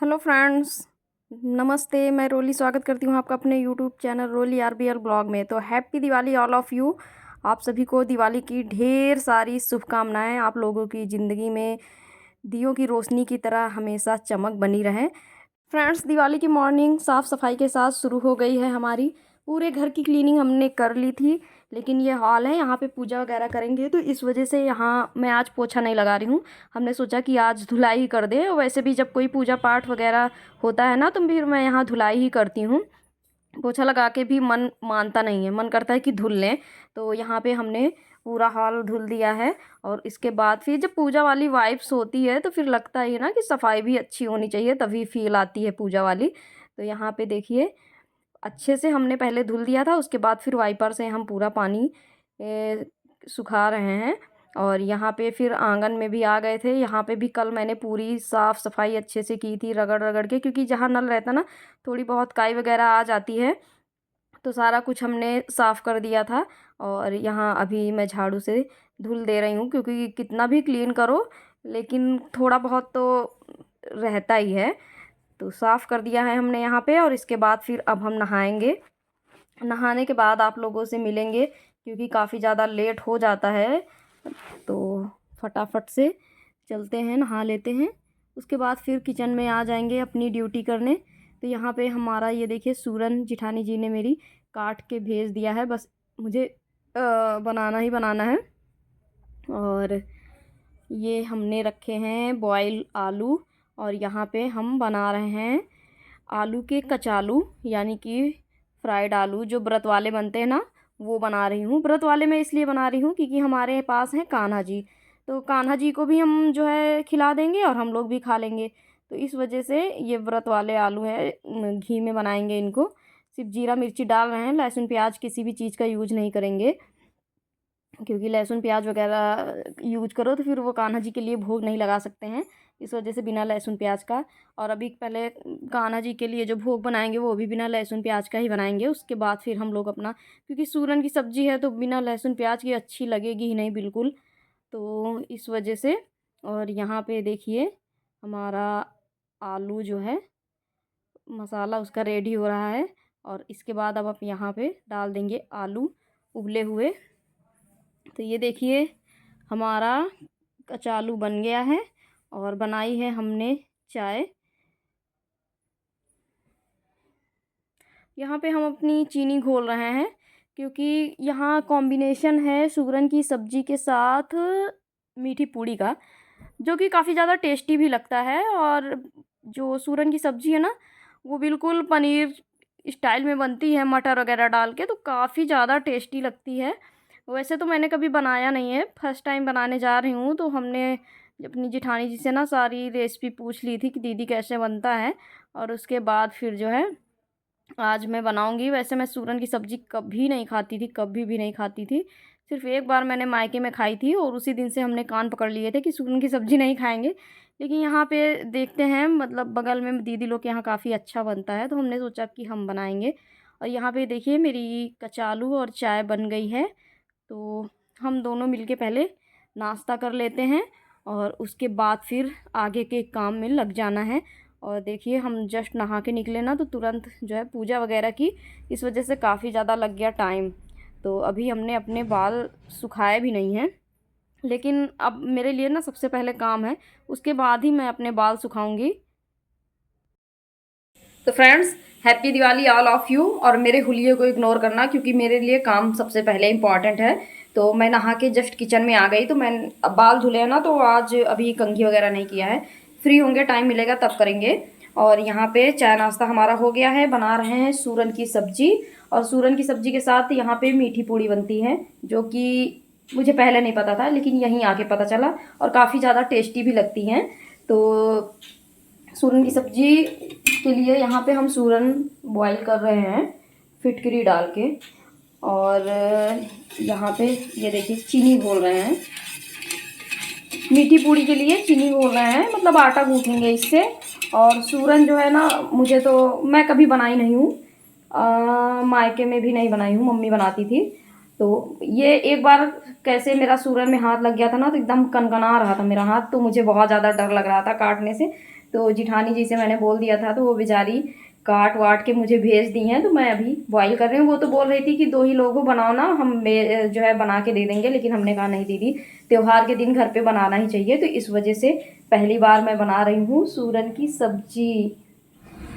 Hello friends, नमस्ते। मैं रोली स्वागत करती हूँ आपका अपने यूट्यूब चैनल रोली आरबीएल ब्लॉग में। तो happy Diwali all of you. आप सभी को दिवाली की ढेर सारी शुभकामनाएं। आप लोगों की ज़िंदगी में दियों की रोशनी की तरह हमेशा चमक बनी रहे। फ्रेंड्स, दिवाली की मॉर्निंग साफ़ सफाई के साथ शुरू हो गई है हमारी। पूरे घर की क्लीनिंग हमने कर ली थी, लेकिन ये हॉल है, यहाँ पे पूजा वगैरह करेंगे तो इस वजह से यहाँ मैं आज पोछा नहीं लगा रही हूँ। हमने सोचा कि आज धुलाई ही कर दें। वैसे भी जब कोई पूजा पाठ वगैरह होता है ना, तो फिर मैं यहाँ धुलाई ही करती हूँ। पोछा लगा के भी मन मानता नहीं है, मन करता है कि धुल लें। तो यहाँ पे हमने पूरा हॉल धुल दिया है। और इसके बाद फिर जब पूजा वाली वाइब्स होती है तो फिर लगता है ना कि सफाई भी अच्छी होनी चाहिए, तभी फील आती है पूजा वाली। तो यहाँ पे देखिए, अच्छे से हमने पहले धुल दिया था, उसके बाद फिर वाइपर से हम पूरा पानी सुखा रहे हैं। और यहाँ पे फिर आंगन में भी आ गए थे। यहाँ पे भी कल मैंने पूरी साफ़ सफाई अच्छे से की थी, रगड़ रगड़ के, क्योंकि जहाँ नल रहता ना थोड़ी बहुत काई वगैरह आ जाती है। तो सारा कुछ हमने साफ़ कर दिया था। और यहाँ अभी मैं झाड़ू से धुल दे रही हूँ, क्योंकि कितना भी क्लीन करो लेकिन थोड़ा बहुत तो रहता ही है। तो साफ़ कर दिया है हमने यहाँ पे। और इसके बाद फिर अब हम नहाएंगे। नहाने के बाद आप लोगों से मिलेंगे, क्योंकि काफ़ी ज़्यादा लेट हो जाता है। तो फटाफट से चलते हैं, नहा लेते हैं। उसके बाद फिर किचन में आ जाएंगे अपनी ड्यूटी करने। तो यहाँ पे हमारा ये देखिए, सूरन जिठानी जी ने मेरी काट के भेज दिया है, बस मुझे बनाना ही बनाना है। और ये हमने रखे हैं बॉयल आलू। और यहाँ पे हम बना रहे हैं आलू के कचालू, यानी कि फ्राइड आलू जो व्रत वाले बनते हैं ना, वो बना रही हूँ। व्रत वाले मैं इसलिए बना रही हूँ क्योंकि हमारे पास हैं कान्हा जी। तो कान्हा जी को भी हम जो है खिला देंगे और हम लोग भी खा लेंगे। तो इस वजह से ये व्रत वाले आलू हैं, घी में बनाएंगे इनको। सिर्फ जीरा मिर्ची डाल रहे हैं, लहसुन प्याज किसी भी चीज़ का यूज नहीं करेंगे, क्योंकि लहसुन प्याज वगैरह यूज करो तो फिर वो कान्हा जी के लिए भोग नहीं लगा सकते हैं। इस वजह से बिना लहसुन प्याज का। और अभी पहले कान्हा जी के लिए जो भोग बनाएंगे वो भी बिना लहसुन प्याज का ही बनाएंगे। उसके बाद फिर हम लोग अपना, क्योंकि सूरन की सब्ज़ी है तो बिना लहसुन प्याज की अच्छी लगेगी ही नहीं बिल्कुल। तो इस वजह से। और यहाँ पे देखिए, हमारा आलू जो है, मसाला उसका रेडी हो रहा है। और इसके बाद अब आप यहाँ पे डाल देंगे आलू उबले हुए। तो ये देखिए, हमारा कचालू बन गया है। और बनाई है हमने चाय। यहाँ पे हम अपनी चीनी घोल रहे हैं, क्योंकि यहाँ कॉम्बिनेशन है सूरन की सब्ज़ी के साथ मीठी पूड़ी का, जो कि काफ़ी ज़्यादा टेस्टी भी लगता है। और जो सूरन की सब्ज़ी है ना, वो बिल्कुल पनीर स्टाइल में बनती है, मटर वगैरह डाल के, तो काफ़ी ज़्यादा टेस्टी लगती है। वैसे तो मैंने कभी बनाया नहीं है, फर्स्ट टाइम बनाने जा रही हूँ। तो हमने अपनी जेठानी जी से ना सारी रेसिपी पूछ ली थी कि दीदी कैसे बनता है। और उसके बाद फिर जो है आज मैं बनाऊंगी। वैसे मैं सूरन की सब्ज़ी कभी नहीं खाती थी, कभी भी नहीं खाती थी। सिर्फ एक बार मैंने मायके में खाई थी, और उसी दिन से हमने कान पकड़ लिए थे कि सूरन की सब्ज़ी नहीं खाएंगे। लेकिन यहाँ पे देखते हैं, मतलब बगल में दीदी लोग के यहाँ काफ़ी अच्छा बनता है, तो हमने सोचा कि हम बनाएंगे। और यहाँ पे देखिए, मेरी कचालू और चाय बन गई है। तो हम दोनों मिलके पहले नाश्ता कर लेते हैं, और उसके बाद फिर आगे के काम में लग जाना है। और देखिए, हम जस्ट नहा के निकले ना, तो तुरंत जो है पूजा वगैरह की, इस वजह से काफ़ी ज़्यादा लग गया टाइम। तो अभी हमने अपने बाल सुखाए भी नहीं हैं, लेकिन अब मेरे लिए ना सबसे पहले काम है, उसके बाद ही मैं अपने बाल सुखाऊंगी। तो friends, happy Diwali all of you. और मेरे हुलिये को इग्नोर करना, क्योंकि मेरे लिए काम सबसे पहले इम्पॉर्टेंट है। तो मैं नहा के जस्ट किचन में आ गई। तो मैं अब बाल धुले हैं ना, तो आज अभी कंघी वगैरह नहीं किया है। फ्री होंगे, टाइम मिलेगा तब करेंगे। और यहाँ पे चाय नाश्ता हमारा हो गया है। बना रहे हैं सूरन की सब्जी। और सूरन की सब्जी के साथ यहाँ पे मीठी पूड़ी बनती है, जो कि मुझे पहले नहीं पता था, लेकिन यहीं आके पता चला। और काफ़ी ज़्यादा टेस्टी भी लगती हैं। तो सूरन की सब्जी के लिए यहाँ पे हम सूरन बॉईल कर रहे हैं, फिटकरी डाल के। और यहाँ पे ये देखिए, चीनी घोल रहे हैं। मीठी पूड़ी के लिए चीनी घोल रहे हैं, मतलब आटा गूँथेंगे इससे। और सूरन जो है ना, मुझे तो, मैं कभी बनाई नहीं हूँ, मायके में भी नहीं बनाई हूँ, मम्मी बनाती थी। तो ये एक बार कैसे मेरा सूरन में हाथ लग गया था ना, तो एकदम कनकना रहा था मेरा हाथ, तो मुझे बहुत ज़्यादा डर लग रहा था काटने से। तो जिठानी जी से मैंने बोल दिया था, तो वो बेचारी काट वाट के मुझे भेज दी हैं। तो मैं अभी बॉईल कर रही हूँ। वो तो बोल रही थी कि 2 ही लोग हो, बनाओ ना, हम जो है बना के दे देंगे। लेकिन हमने कहा नहीं दीदी, त्योहार के दिन घर पे बनाना ही चाहिए। तो इस वजह से पहली बार मैं बना रही हूँ सूरन की सब्जी।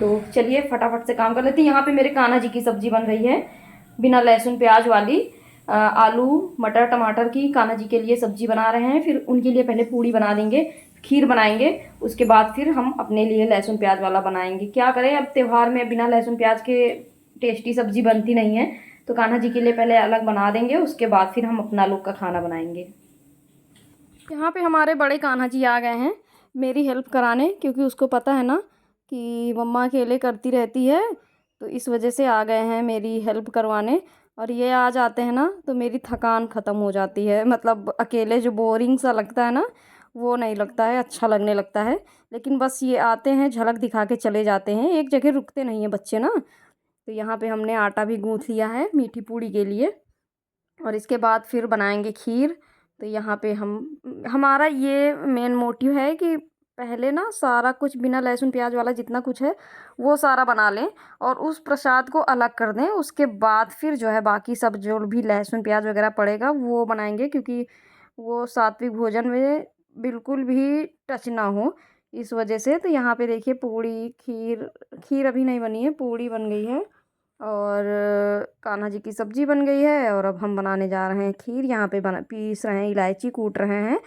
तो चलिए फटाफट से काम कर लेते हैं। यहाँ पे मेरे कान्हा जी की सब्जी बन रही है, बिना लहसुन प्याज वाली। आलू मटर टमाटर की कान्हा जी के लिए सब्जी बना रहे हैं। फिर उनके लिए पहले पूड़ी बना देंगे, खीर बनाएंगे, उसके बाद फिर हम अपने लिए लहसुन प्याज वाला बनाएंगे। क्या करें, अब त्योहार में बिना लहसुन प्याज के टेस्टी सब्जी बनती नहीं है। तो कान्हा जी के लिए पहले अलग बना देंगे, उसके बाद फिर हम अपना लोग का खाना बनाएंगे। यहाँ पे हमारे बड़े कान्हा जी आ गए हैं मेरी हेल्प कराने, क्योंकि उसको पता है ना कि मम्मा अकेले करती रहती है। तो इस वजह से आ गए हैं मेरी हेल्प करवाने। और ये आ जाते हैं ना तो मेरी थकान ख़त्म हो जाती है। मतलब अकेले जो बोरिंग सा लगता है ना, वो नहीं लगता है, अच्छा लगने लगता है। लेकिन बस ये आते हैं, झलक दिखा के चले जाते हैं, एक जगह रुकते नहीं हैं बच्चे ना। तो यहाँ पे हमने आटा भी गूँथ लिया है मीठी पूड़ी के लिए। और इसके बाद फिर बनाएंगे खीर। तो यहाँ पे हमारा ये मेन मोटिव है कि पहले ना सारा कुछ बिना लहसुन प्याज वाला जितना कुछ है वो सारा बना लें, और उस प्रसाद को अलग कर दें। उसके बाद फिर जो है बाकी सब जो भी लहसुन प्याज वगैरह पड़ेगा वो बनाएंगे, क्योंकि वो सात्विक भोजन में बिल्कुल भी टच ना हो, इस वजह से। तो यहाँ पे देखिए पूड़ी खीर, खीर अभी नहीं बनी है, पूड़ी बन गई है, और कान्हा जी की सब्जी बन गई है। और अब हम बनाने जा रहे हैं खीर। यहाँ पे पीस रहे हैं, इलायची कूट रहे हैं,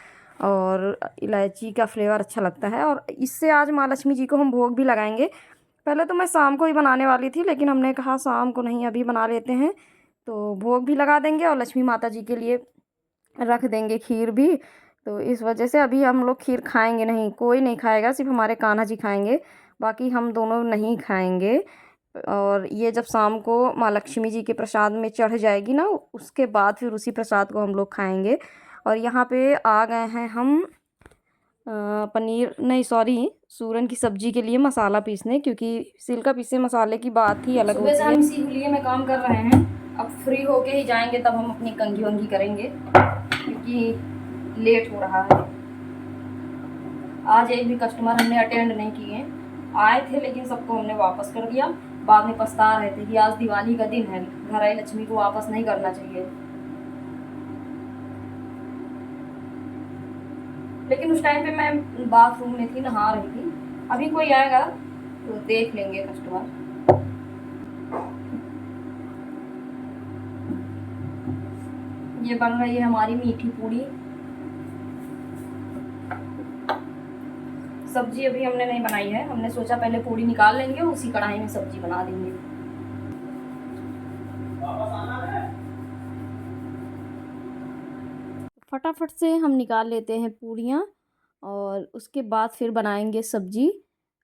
और इलायची का फ्लेवर अच्छा लगता है। और इससे आज माँ लक्ष्मी जी को हम भोग भी लगाएंगे। पहले तो मैं शाम को ही बनाने वाली थी, लेकिन हमने कहा शाम को नहीं, अभी बना लेते हैं। तो भोग भी लगा देंगे और लक्ष्मी माता जी के लिए रख देंगे खीर भी। तो इस वजह से अभी हम लोग खीर खाएंगे नहीं, कोई नहीं खाएगा, सिर्फ हमारे कान्हा जी खाएंगे, बाकी हम दोनों नहीं खाएंगे। और ये जब शाम को माँ लक्ष्मी जी के प्रसाद में चढ़ जाएगी ना, उसके बाद फिर उसी प्रसाद को हम लोग खाएंगे। और यहाँ पे आ गए हैं हम पनीर नहीं सॉरी सूरन की सब्जी के लिए मसाला पीसने, क्योंकि सिल का पीसे मसाले की बात ही अलग होती है। सुबह से हम इसी लिए में काम कर रहे हैं, अब फ्री होके ही जाएंगे, तब हम अपनी कंघी वंघी करेंगे, क्योंकि लेट हो रहा है। आज एक भी कस्टमर हमने अटेंड नहीं किए, आए थे लेकिन सबको हमने वापस कर दिया। बाद में पछता रहे थे कि आज दिवाली का दिन है, घर आई लक्ष्मी को वापस नहीं करना चाहिए। लेकिन उस टाइम पे मैं बाथरूम में थी, नहा रही थी। अभी कोई आएगा तो देख लेंगे कस्टमर। ये बन रही है हमारी मीठी पूड़ी। सब्जी अभी हमने नहीं बनाई है, हमने सोचा पहले पूड़ी निकाल लेंगे, उसी कढ़ाई में सब्जी बना देंगे। फटाफट से हम निकाल लेते हैं पूड़ियाँ, और उसके बाद फिर बनाएंगे सब्जी।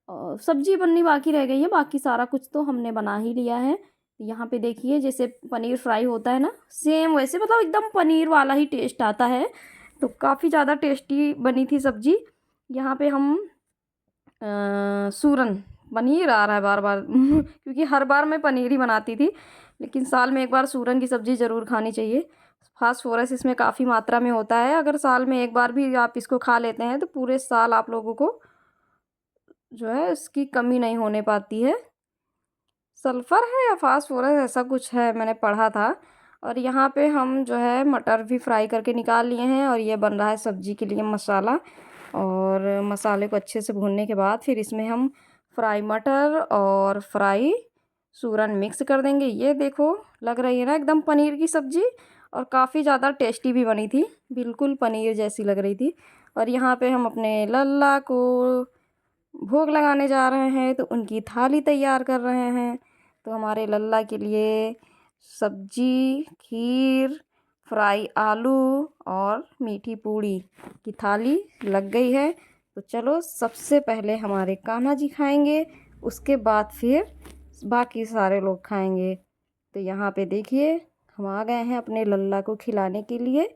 और सब्जी बननी बाकी रह गई है, बाकी सारा कुछ तो हमने बना ही लिया है। यहाँ पे देखिए जैसे पनीर फ्राई होता है ना, सेम वैसे, मतलब एकदम पनीर वाला ही टेस्ट आता है। तो काफ़ी ज़्यादा टेस्टी बनी थी सब्जी। यहाँ पे हम सूरन, पनीर आ रहा है बार बार क्योंकि हर बार मैं पनीर ही बनाती थी, लेकिन साल में एक बार सूरन की सब्ज़ी ज़रूर खानी चाहिए। फास्फोरस इसमें काफ़ी मात्रा में होता है। अगर साल में एक बार भी आप इसको खा लेते हैं तो पूरे साल आप लोगों को जो है इसकी कमी नहीं होने पाती है। सल्फ़र है या फास्फोरस ऐसा कुछ है, मैंने पढ़ा था। और यहाँ पे हम जो है मटर भी फ्राई करके निकाल लिए हैं, और ये बन रहा है सब्जी के लिए मसाला। और मसाले को अच्छे से भूनने के बाद फिर इसमें हम फ्राई मटर और फ्राई सूरन मिक्स कर देंगे। ये देखो लग रही है ना एकदम पनीर की सब्ज़ी, और काफ़ी ज़्यादा टेस्टी भी बनी थी, बिल्कुल पनीर जैसी लग रही थी। और यहाँ पे हम अपने लल्ला को भोग लगाने जा रहे हैं, तो उनकी थाली तैयार कर रहे हैं। तो हमारे लल्ला के लिए सब्जी, खीर, फ्राई आलू और मीठी पूड़ी की थाली लग गई है। तो चलो सबसे पहले हमारे कान्हा जी खाएंगे, उसके बाद फिर बाकी सारे लोग खाएंगे। तो यहाँ पे देखिए हम आ गए हैं अपने लल्ला को खिलाने के लिए।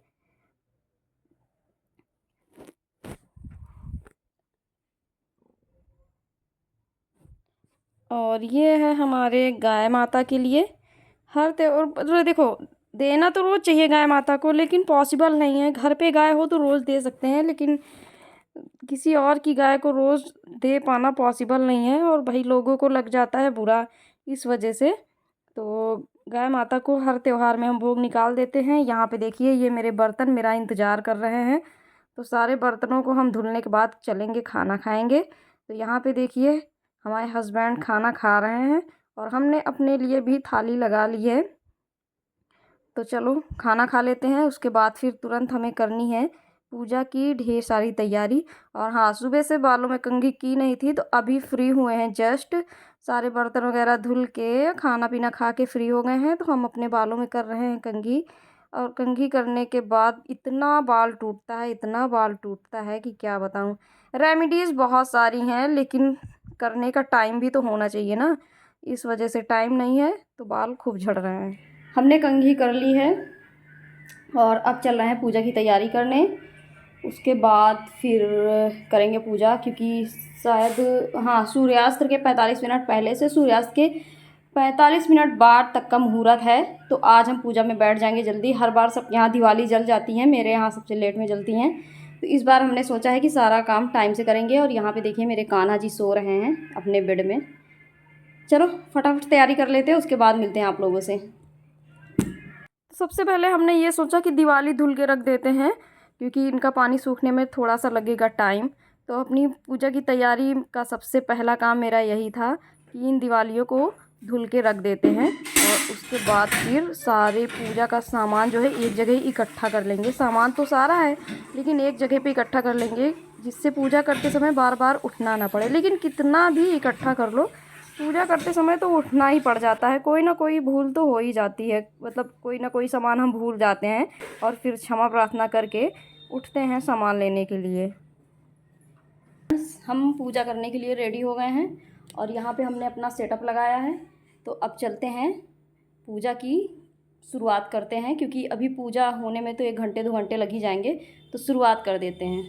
और ये है हमारे गाय माता के लिए हर त्योहार। देखो देना तो रोज़ चाहिए गाय माता को, लेकिन पॉसिबल नहीं है। घर पे गाय हो तो रोज़ दे सकते हैं, लेकिन किसी और की गाय को रोज़ दे पाना पॉसिबल नहीं है और भाई लोगों को लग जाता है बुरा इस वजह से। तो गाय माता को हर त्योहार में हम भोग निकाल देते हैं। यहाँ पे देखिए ये मेरे बर्तन मेरा इंतज़ार कर रहे हैं। तो सारे बर्तनों को हम धुलने के बाद चलेंगे खाना खाएंगे। तो यहाँ पे देखिए हमारे हस्बैंड खाना खा रहे हैं और हमने अपने लिए भी थाली लगा ली है। तो चलो खाना खा लेते हैं, उसके बाद फिर तुरंत हमें करनी है पूजा की ढेर सारी तैयारी। और हाँ, सुबह से बालों में कंघी की नहीं थी तो अभी फ्री हुए हैं जस्ट। सारे बर्तन वगैरह धुल के खाना पीना खा के फ्री हो गए हैं तो हम अपने बालों में कर रहे हैं कंघी। और कंघी करने के बाद इतना बाल टूटता है, इतना बाल टूटता है कि क्या बताऊँ। रेमेडीज़ बहुत सारी हैं लेकिन करने का टाइम भी तो होना चाहिए ना, इस वजह से टाइम नहीं है तो बाल खूब झड़ रहे हैं। हमने कंघी कर ली है और अब चल रहे हैं पूजा की तैयारी करने। उसके बाद फिर करेंगे पूजा, क्योंकि शायद हाँ सूर्यास्त के 45 मिनट पहले से सूर्यास्त के 45 मिनट बाद तक का मुहूर्त है। तो आज हम पूजा में बैठ जाएंगे जल्दी। हर बार सब यहाँ दिवाली जल जाती हैं, मेरे यहाँ सबसे लेट में जलती हैं। तो इस बार हमने सोचा है कि सारा काम टाइम से करेंगे। और यहाँ पे देखिए मेरे कान्हा जी सो रहे हैं अपने बेड में। चलो फटाफट तैयारी कर लेते हैं, उसके बाद मिलते हैं आप लोगों से। सबसे पहले हमने ये सोचा कि दिवाली धुल के रख देते हैं, क्योंकि इनका पानी सूखने में थोड़ा सा लगेगा टाइम। तो अपनी पूजा की तैयारी का सबसे पहला काम मेरा यही था कि इन दिवालियों को धुल के रख देते हैं। और उसके बाद फिर सारे पूजा का सामान जो है एक जगह ही इकट्ठा कर लेंगे। सामान तो सारा है लेकिन एक जगह पे इकट्ठा कर लेंगे, जिससे पूजा करते समय बार बार उठना ना पड़े। लेकिन कितना भी इकट्ठा कर लो, पूजा करते समय तो उठना ही पड़ जाता है। कोई ना कोई भूल तो हो ही जाती है, मतलब कोई ना कोई सामान हम भूल जाते हैं और फिर क्षमा प्रार्थना करके उठते हैं सामान लेने के लिए। हम पूजा करने के लिए रेडी हो गए हैं और यहाँ पे हमने अपना सेटअप लगाया है। तो अब चलते हैं पूजा की शुरुआत करते हैं, क्योंकि अभी पूजा होने में तो 1 घंटे 2 घंटे लग ही जाएंगे। तो शुरुआत कर देते हैं।